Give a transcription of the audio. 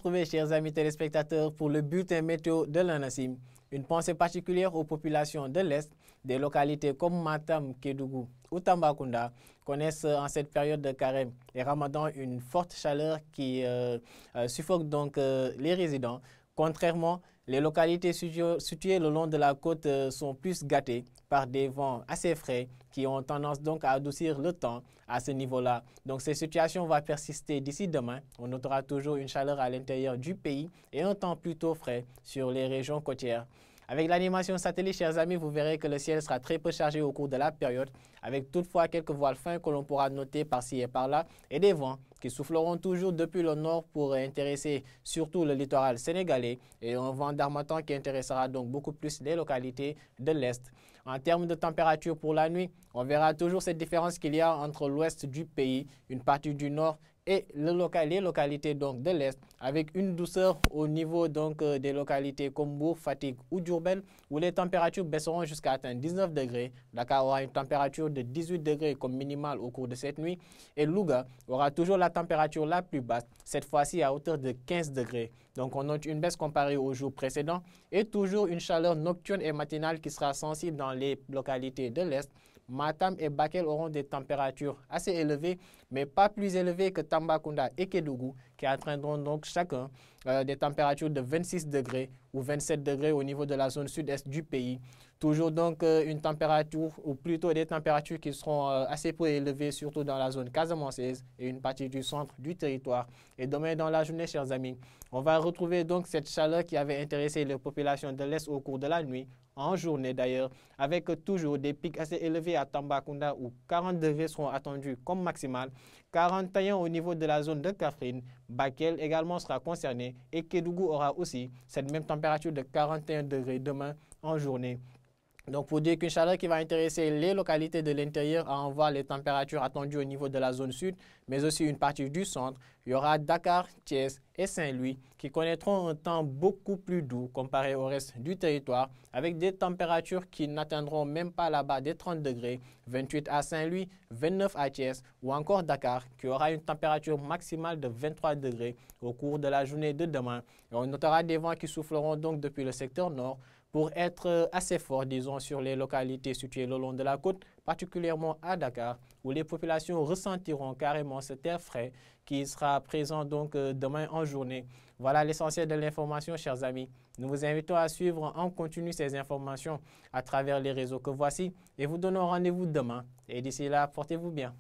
retrouver, chers amis téléspectateurs, pour le bulletin météo de l'ANACIM. Une pensée particulière aux populations de l'Est, des localités comme Matam, Kédougou ou Tambacounda connaissent en cette période de carême et Ramadan une forte chaleur qui suffoque donc les résidents. Contrairement, les localités situées le long de la côte sont plus gâtées par des vents assez frais qui ont tendance donc à adoucir le temps à ce niveau-là. Donc cette situation va persister d'ici demain. On notera toujours une chaleur à l'intérieur du pays et un temps plutôt frais sur les régions côtières. Avec l'animation satellite, chers amis, vous verrez que le ciel sera très peu chargé au cours de la période, avec toutefois quelques voiles fins que l'on pourra noter par-ci et par-là, et des vents qui souffleront toujours depuis le nord pour intéresser surtout le littoral sénégalais, et un vent d'harmattan qui intéressera donc beaucoup plus les localités de l'Est. En termes de température pour la nuit, on verra toujours cette différence qu'il y a entre l'ouest du pays, une partie du nord et les localités donc de l'Est, avec une douceur au niveau donc des localités comme Bourg, Fatick ou Diourbel, où les températures baisseront jusqu'à atteindre 19 degrés. Dakar aura une température de 18 degrés comme minimale au cours de cette nuit, et Louga aura toujours la température la plus basse, cette fois-ci à hauteur de 15 degrés. Donc on note une baisse comparée aux jours précédents et toujours une chaleur nocturne et matinale qui sera sensible dans les localités de l'Est. Matam et Bakel auront des températures assez élevées, mais pas plus élevées que Tambacounda et Kédougou, qui atteindront donc chacun des températures de 26 degrés ou 27 degrés au niveau de la zone sud-est du pays. Toujours donc une température, ou plutôt des températures qui seront assez peu élevées, surtout dans la zone casamançaise et une partie du centre du territoire. Et demain dans la journée, chers amis, on va retrouver donc cette chaleur qui avait intéressé les populations de l'Est au cours de la nuit, en journée d'ailleurs, avec toujours des pics assez élevés à Tambacounda où 40 degrés seront attendus comme maximal, 41 au niveau de la zone de Kaffrine. Bakel également sera concerné et Kédougou aura aussi cette même température de 41 degrés demain en journée. Donc pour dire qu'une chaleur qui va intéresser les localités de l'intérieur à en voir les températures attendues au niveau de la zone sud, mais aussi une partie du centre, il y aura Dakar, Thiès et Saint-Louis qui connaîtront un temps beaucoup plus doux comparé au reste du territoire, avec des températures qui n'atteindront même pas là-bas des 30 degrés, 28 à Saint-Louis, 29 à Thiès ou encore Dakar qui aura une température maximale de 23 degrés au cours de la journée de demain. Et on notera des vents qui souffleront donc depuis le secteur nord pour être assez fort, disons, sur les localités situées le long de la côte, particulièrement à Dakar, où les populations ressentiront carrément cet air frais qui sera présent donc demain en journée. Voilà l'essentiel de l'information, chers amis. Nous vous invitons à suivre en continu ces informations à travers les réseaux que voici et vous donnons rendez-vous demain. Et d'ici là, portez-vous bien.